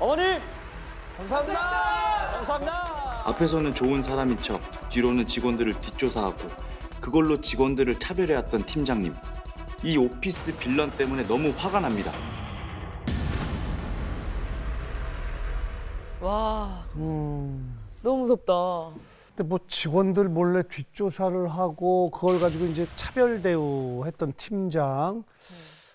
어머님 감사합니다. 감사합니다. 앞에서는 좋은 사람인 척 뒤로는 직원들을 뒷조사하고 그걸로 직원들을 차별해왔던 팀장님. 이 오피스 빌런 때문에 너무 화가 납니다. 와, 너무 무섭다. 근데 뭐 직원들 몰래 뒷조사를 하고 그걸 가지고 이제 차별 대우했던 팀장.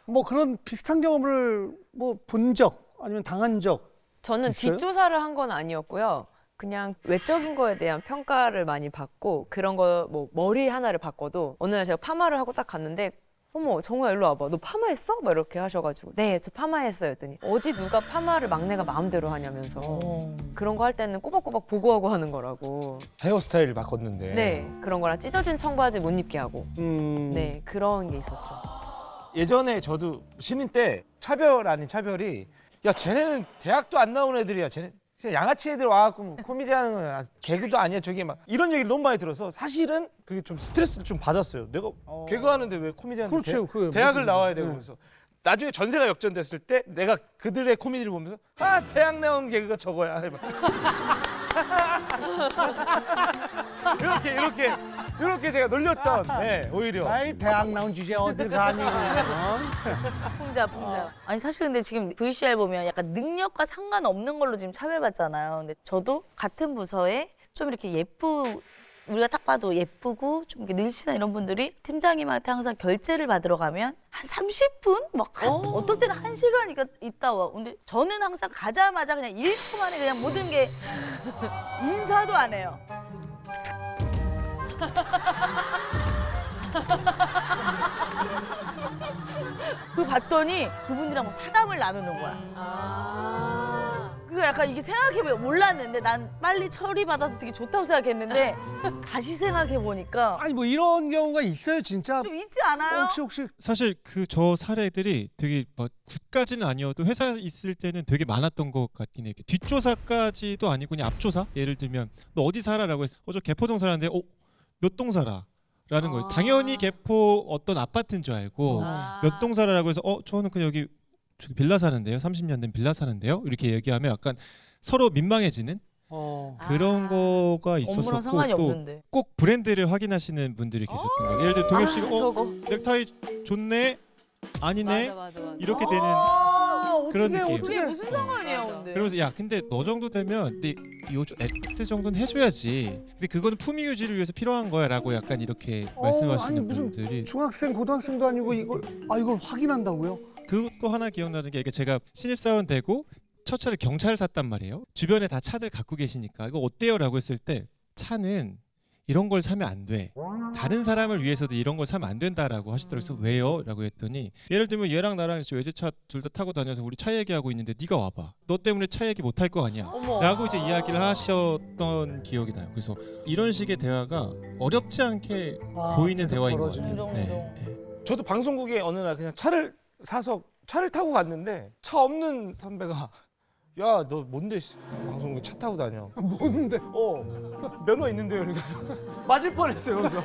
뭐 그런 비슷한 경험을 뭐 본 적 아니면 당한 적 저는 있어요? 뒷조사를 한 건 아니었고요. 그냥 외적인 거에 대한 평가를 많이 받고 그런 거 뭐 머리 하나를 바꿔도 어느 날 제가 파마를 하고 딱 갔는데 어머 정우야 일로 와봐. 너 파마했어? 막 이렇게 하셔가지고 네 저 파마했어요 했더니 어디 누가 파마를 막내가 마음대로 하냐면서 그런 거 할 때는 꼬박꼬박 보고하고 하는 거라고. 헤어스타일을 바꿨는데. 네 그런 거랑 찢어진 청바지 못 입게 하고 음. 네 그런 게 있었죠. 예전에 저도 신인 때 차별 아닌 차별이 야 쟤네는 대학도 안 나온 애들이야. 쟤네 그냥 양아치 애들 와갖고 뭐 코미디 하는 거 개그도 아니야. 저게 막 이런 얘기를 너무 많이 들어서 사실은 그게 좀 스트레스를 좀 받았어요. 내가 개그 하는데 왜 코미디 하는데 그렇죠. 그게 대학을 무슨- 나와야 되고 네. 그래서 나중에 전세가 역전됐을 때 내가 그들의 코미디를 보면서 아 대학 나온 개그가 저거야. 이렇게 제가 놀렸던 네, 오히려. 아이 대학 나온 주제 어딜 가니? 풍자. 아니 사실 근데 지금 VCR 보면 약간 능력과 상관없는 걸로 지금 차별받잖아요. 근데 저도 같은 부서에 좀 이렇게 우리가 딱 봐도 예쁘고 좀 이렇게 늘씬한 이런 분들이 팀장님한테 항상 결제를 받으러 가면 한 30분? 막 어떨 때는 1시간 있다 와. 근데 저는 항상 가자마자 그냥 1초 만에 그냥 모든 게 인사도 안 해요. 그 봤더니 그분이랑 뭐 사담을 나누는 거야. 그거 약간 이게 생각해보면 몰랐는데 난 빨리 처리받아서 되게 좋다고 생각했는데 다시 생각해보니까 아니 뭐 이런 경우가 있어요 진짜. 좀 있지 않아요? 혹시 사실 저 사례들이 되게 막 굿까지는 아니어도 회사에 있을 때는 되게 많았던 것 같긴 해요. 뒷조사까지도 아니고 그냥 앞조사? 예를 들면 너 어디 살아라고 해서 저 개포동 살았는데 몇 동 살아? 라는 거예요. 당연히 개포 어떤 아파트인 줄 알고 몇 동 살아라고 해서 저는 그냥 여기 저기 빌라 사는데요. 30년 된 빌라 사는데요. 이렇게 얘기하면 약간 서로 민망해지는 그런 거가 있었었고 업무랑 상관이 없는데. 꼭 브랜드를 확인하시는 분들이 계셨던 거예요. 예를 들어 동엽 씨가 저거. 넥타이 좋네 아니네 맞아. 이렇게 되는 그런 느낌. 그게 무슨 상관이에요 근데. 그러면서 야 근데 너 정도 되면 근데 요즘 X 정도는 해줘야지. 근데 그거는 품위 유지를 위해서 필요한 거야라고 약간 이렇게 말씀하시는 아니, 무슨 분들이 중학생 고등학생도 아니고 이걸 확인한다고요? 그것도 하나 기억나는 게 이게 제가 신입사원 되고 첫 차를 경차를 샀단 말이에요. 주변에 다 차들 갖고 계시니까 이거 어때요?라고 했을 때 차는 이런 걸 사면 안 돼. 다른 사람을 위해서도 이런 걸 사면 안 된다라고 하시더라고요. 그래서 왜요? 라고 했더니 예를 들면 얘랑 나랑 외제차 둘 다 타고 다녀서 우리 차 얘기하고 있는데 네가 와봐. 너 때문에 차 얘기 못 할 거 아니야. 어머. 라고 이제 이야기를 하셨던 기억이 나요. 그래서 이런 식의 대화가 어렵지 않게 보이는 계속 대화인 것 벌어지는 같아요. 저도 방송국에 어느 날 그냥 차를 사서 차를 타고 갔는데 차 없는 선배가 야 너 뭔데 방송국에 차 타고 다녀. 뭔데? 면허 있는데요. 그러니까 맞을 뻔했어요. 그래서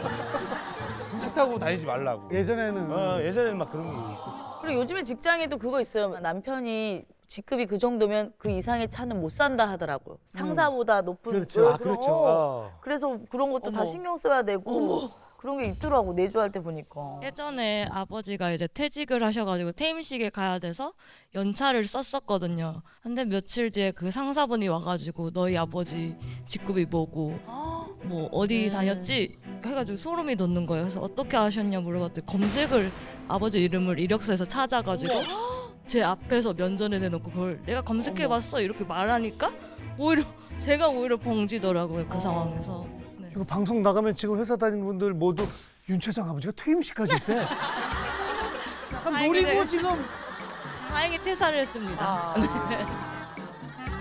차 타고 다니지 말라고. 예전에는 예전에는 막 그런 게 있었죠. 그리고 요즘에 직장에도 그거 있어요. 남편이 직급이 그 정도면 그 이상의 차는 못 산다 하더라고요. 상사보다 높은. 그렇죠. 그렇죠. 그래서 그런 것도 다 어머. 신경 써야 되고 그런 게 있더라고 내주할 때 보니까. 예전에 아버지가 이제 퇴직을 하셔가지고 퇴임식에 가야 돼서 연차를 썼었거든요. 근데 며칠 뒤에 그 상사분이 와가지고 너희 아버지 직급이 뭐고 뭐 어디 다녔지 해가지고 소름이 돋는 거예요. 그래서 어떻게 아셨냐 물어봤더니 검색을 아버지 이름을 이력서에서 찾아가지고 제 앞에서 면전에 내놓고 그걸 내가 검색해봤어 이렇게 말하니까 제가 오히려 벙지더라고요 그 상황에서. 네. 이거 방송 나가면 지금 회사 다니는 분들 모두 윤 차장 아버지가 퇴임식까지 했대. 약간 다행이네. 노리고 지금 다행히 퇴사를 했습니다.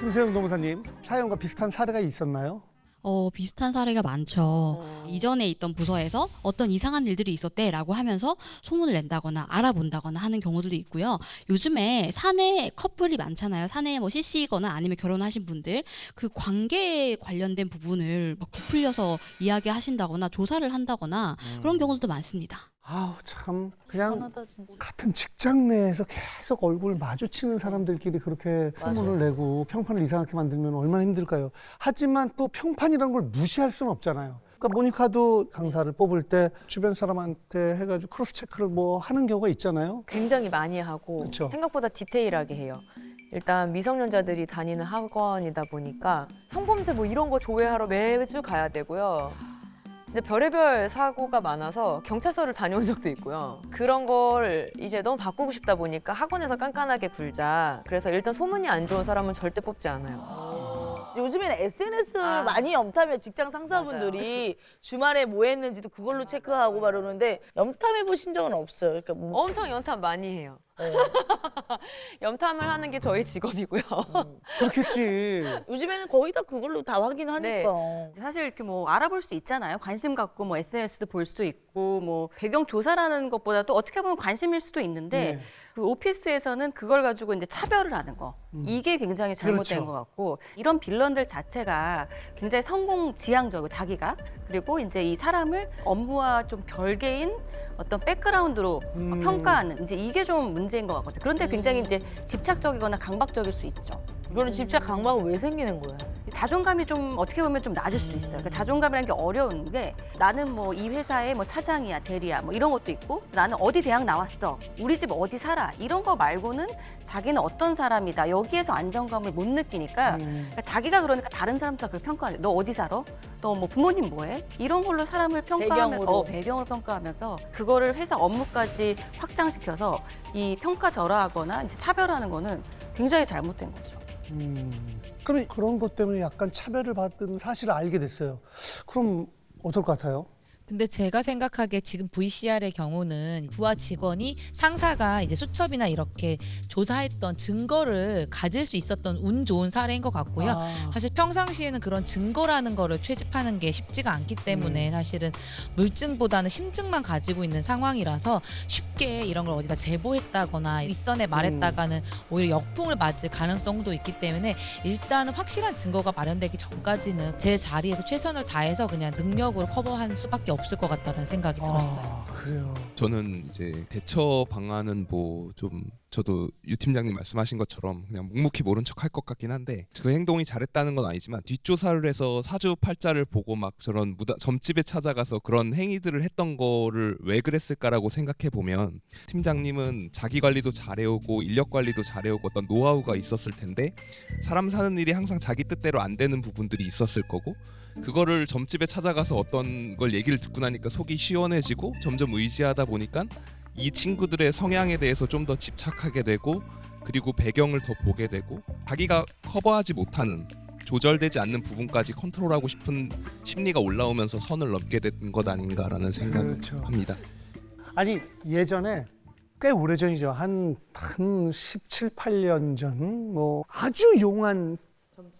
김세영 노무사님 사연과 비슷한 사례가 있었나요? 비슷한 사례가 많죠. 이전에 있던 부서에서 어떤 이상한 일들이 있었대라고 하면서 소문을 낸다거나 알아본다거나 하는 경우들도 있고요. 요즘에 사내 커플이 많잖아요. 사내에 뭐 CC거나 아니면 결혼하신 분들 그 관계에 관련된 부분을 막 부풀려서 이야기하신다거나 조사를 한다거나 그런 경우도 많습니다. 아우 참 그냥 시원하다, 진짜. 같은 직장 내에서 계속 얼굴 마주치는 사람들끼리 그렇게 소문을 내고 평판을 이상하게 만들면 얼마나 힘들까요? 하지만 또 평판이라는 걸 무시할 수는 없잖아요. 그러니까 모니카도 강사를 뽑을 때 주변 사람한테 해가지고 크로스 체크를 뭐 하는 경우가 있잖아요. 굉장히 많이 하고 그쵸. 생각보다 디테일하게 해요. 일단 미성년자들이 다니는 학원이다 보니까 성범죄 뭐 이런 거 조회하러 매주 가야 되고요. 진짜 별의별 사고가 많아서 경찰서를 다녀온 적도 있고요. 그런 걸 이제 너무 바꾸고 싶다 보니까 학원에서 깐깐하게 굴자. 그래서 일단 소문이 안 좋은 사람은 절대 뽑지 않아요. 요즘에는 SNS를 아. 많이 염탐해 직장 상사분들이 주말에 뭐 했는지도 그걸로 체크하고 그러는데 염탐해 보신 적은 없어요. 그러니까 뭐 엄청 연탐 많이 해요. 염탐을 하는 게 저희 직업이고요. 그렇겠지. 요즘에는 거의 다 그걸로 다 확인하니까. 사실 이렇게 뭐 알아볼 수 있잖아요. 관심 갖고 뭐 SNS도 볼 수 있고 뭐 배경 조사라는 것보다도 어떻게 보면 관심일 수도 있는데 네. 그 오피스에서는 그걸 가지고 이제 차별을 하는 거 이게 굉장히 잘못된 그렇죠. 것 같고 이런 빌런들 자체가 굉장히 성공 지향적이고 자기가 그리고 이제 이 사람을 업무와 좀 별개인 어떤 백그라운드로 평가하는 이제 이게 좀 문제인 것 같거든요. 그런데 굉장히 이제 집착적이거나 강박적일 수 있죠. 이거는 집착 강박은 왜 생기는 거예요? 자존감이 좀 어떻게 보면 좀 낮을 수도 있어요. 그러니까 자존감이라는 게 어려운 게 나는 뭐 이 회사의 뭐 차장이야, 대리야, 뭐 이런 것도 있고 나는 어디 대학 나왔어, 우리 집 어디 살아 이런 거 말고는 자기는 어떤 사람이다 여기에서 안정감을 못 느끼니까 그러니까 자기가 그러니까 다른 사람들 그걸 평가하죠. 너 어디 살아? 너 뭐 부모님 뭐해? 이런 걸로 사람을 평가하면 배경으로. 배경을 평가하면서 그거를 회사 업무까지 확장시켜서 이 평가절하하거나 이제 차별하는 거는 굉장히 잘못된 거죠. 그럼 그런 것 때문에 약간 차별을 받은 사실을 알게 됐어요. 그럼 어떨 것 같아요? 근데 제가 생각하기에 지금 VCR의 경우는 부하 직원이 상사가 이제 수첩이나 이렇게 조사했던 증거를 가질 수 있었던 운 좋은 사례인 것 같고요. 사실 평상시에는 그런 증거라는 거를 채집하는 게 쉽지가 않기 때문에 사실은 물증보다는 심증만 가지고 있는 상황이라서 쉽게 이런 걸 어디다 제보했다거나 윗선에 말했다가는 오히려 역풍을 맞을 가능성도 있기 때문에 일단은 확실한 증거가 마련되기 전까지는 제 자리에서 최선을 다해서 그냥 능력으로 커버할 수밖에 없을 것 같다는 생각이 들었어요. 그래요. 저는 이제 대처 방안은 뭐 좀 저도 유 팀장님 말씀하신 것처럼 그냥 묵묵히 모른 척 할 것 같긴 한데 그 행동이 잘했다는 건 아니지만 뒷조사를 해서 사주팔자를 보고 막 저런 점집에 찾아가서 그런 행위들을 했던 거를 왜 그랬을까라고 생각해 보면 팀장님은 자기 관리도 잘해오고 인력 관리도 잘해오고 어떤 노하우가 있었을 텐데 사람 사는 일이 항상 자기 뜻대로 안 되는 부분들이 있었을 거고 그거를 점집에 찾아가서 어떤 걸 얘기를 듣고 나니까 속이 시원해지고 점점 의지하다 보니까 이 친구들의 성향에 대해서 좀 더 집착하게 되고 그리고 배경을 더 보게 되고 자기가 커버하지 못하는 조절되지 않는 부분까지 컨트롤하고 싶은 심리가 올라오면서 선을 넘게 된 것 아닌가라는 생각을 그렇죠. 합니다. 아니 예전에 꽤 오래전이죠. 한 17, 18년 전 뭐 아주 용한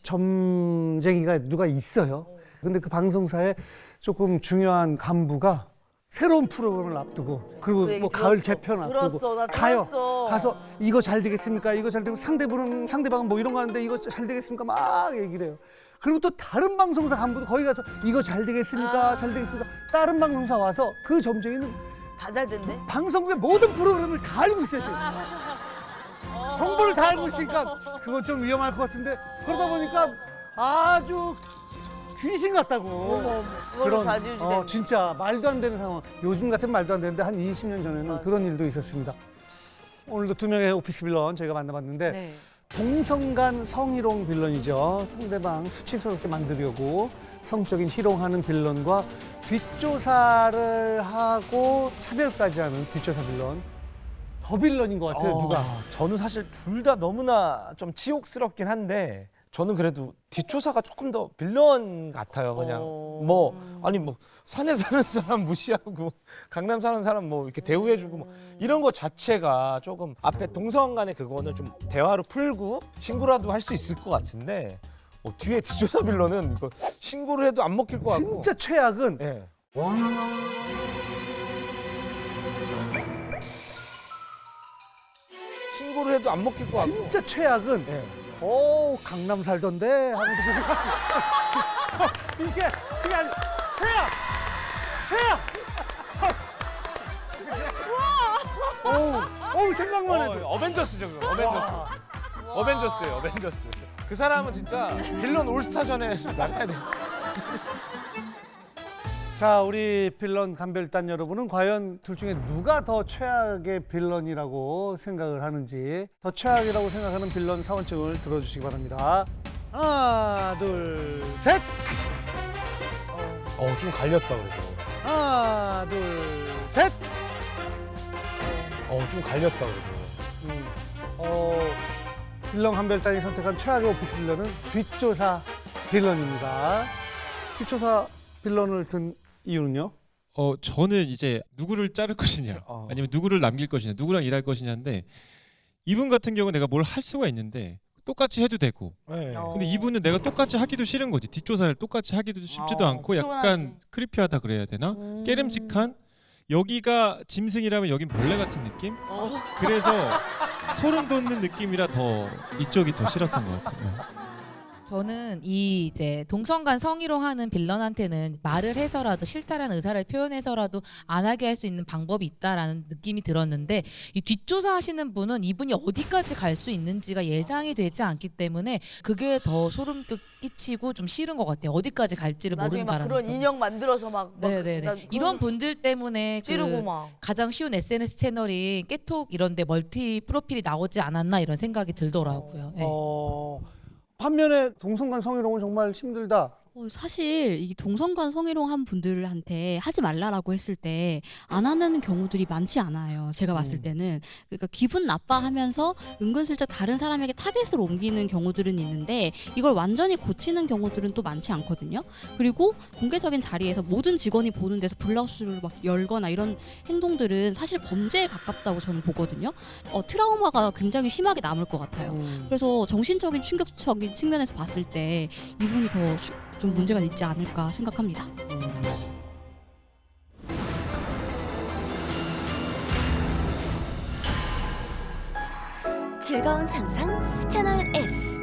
점쟁이가 누가 있어요. 근데 그 방송사에 조금 중요한 간부가 새로운 프로그램을 앞두고 그리고 그 얘기 뭐 가을 들었어. 개편 앞두고 들었어. 나 가요. 들었어. 가서 이거 잘 되겠습니까? 이거 잘 되고 상대방은 뭐 이런 거 하는데 이거 잘 되겠습니까? 막 얘기를 해요. 그리고 또 다른 방송사 간부도 거기 가서 이거 잘 되겠습니까? 잘 되겠습니까? 다른 방송사 와서 그 점쟁이는 다 잘 된대. 방송국의 모든 프로그램을 다 알고 있어요. 지금. 정보를 다 알고 있으니까 그건 좀 위험할 것 같은데 그러다 보니까 아주 귀신 같다고. 그걸로 좌지우지되는. 진짜 말도 안 되는 상황. 요즘 같은 말도 안 되는데 한 20년 전에는 그런 일도 있었습니다. 오늘도 두 명의 오피스 빌런 저희가 만나봤는데 네. 동성간 성희롱 빌런이죠. 상대방 수치스럽게 만들려고 성적인 희롱하는 빌런과 뒷조사를 하고 차별까지 하는 뒷조사 빌런. 더 빌런인 것 같아요, 누가. 저는 사실 둘 다 너무나 좀 치욕스럽긴 한데 저는 그래도 뒷조사가 조금 더 빌런 같아요. 그냥 뭐 아니 뭐 산에 사는 사람 무시하고 강남 사는 사람 뭐 이렇게 대우해주고 뭐 이런 거 자체가 조금 앞에 동성 간의 그거는 좀 대화로 풀고 신고라도 할 수 있을 것 같은데 뒤에 뒷조사 빌런은 이거 신고를 해도 안 먹힐 것 같고 진짜 최악은 예. 신고를 해도 안 먹힐 것 같고 진짜 최악은 예. 오 강남 살던데 하면서 이게 그냥 최악 어우 생각만 해도. 어벤져스죠, 그거. 어벤져스예요, 어벤져스. 그 사람은 진짜 빌런 올스타전에 나가야 돼. 자, 우리 빌런 감별단 여러분은 과연 둘 중에 누가 더 최악의 빌런이라고 생각을 하는지, 더 최악이라고 생각하는 빌런 사원증을 들어주시기 바랍니다. 하나, 둘, 셋. 좀 갈렸다 그래도. 하나, 둘, 셋. 좀 갈렸다 그래도. 빌런 감별단이 선택한 최악의 오피스 빌런은 뒷조사 빌런입니다. 뒷조사 빌런을 든 이유는요? 저는 이제 누구를 자를 것이냐, 아니면 누구를 남길 것이냐, 누구랑 일할 것이냐인데, 이분 같은 경우 내가 뭘 할 수가 있는데 똑같이 해도 되고, 네. 근데 이분은 내가 똑같이 하기도 싫은 거지. 뒷조사를 똑같이 하기도 쉽지도 않고 약간 크리피하다 그래야 되나? 깨름직한, 여기가 짐승이라면 여긴 벌레 같은 느낌? 그래서 소름 돋는 느낌이라 더 이쪽이 더 싫었던 것 같아요. 저는 이 이제 동성간 성희롱하는 빌런한테는 말을 해서라도 싫다라는 의사를 표현해서라도 안 하게 할 수 있는 방법이 있다라는 느낌이 들었는데, 이 뒷조사하시는 분은 이분이 어디까지 갈 수 있는지가 예상이 되지 않기 때문에 그게 더 소름 끼치고 좀 싫은 것 같아요. 어디까지 갈지를 나중에 모르는 막 바람에. 그런 인형 만들어서 막 네네네. 나 이런 분들 때문에 찌르고 막. 가장 쉬운 SNS 채널이 깨톡 이런데 멀티 프로필이 나오지 않았나 이런 생각이 들더라고요. 네. 반면에 동성간 성희롱은 정말 힘들다. 사실 이 동성간 성희롱한 분들한테 하지 말라라고 했을 때 안 하는 경우들이 많지 않아요. 제가 봤을 때는. 그러니까 기분 나빠하면서 은근슬쩍 다른 사람에게 타겟을 옮기는 경우들은 있는데, 이걸 완전히 고치는 경우들은 또 많지 않거든요. 그리고 공개적인 자리에서 모든 직원이 보는 데서 블라우스를 막 열거나 이런 행동들은 사실 범죄에 가깝다고 저는 보거든요. 트라우마가 굉장히 심하게 남을 것 같아요. 그래서 정신적인 충격적인 측면에서 봤을 때 이분이 더 좀 문제가 있지 않을까 생각합니다. 즐거운 상상 채널 S.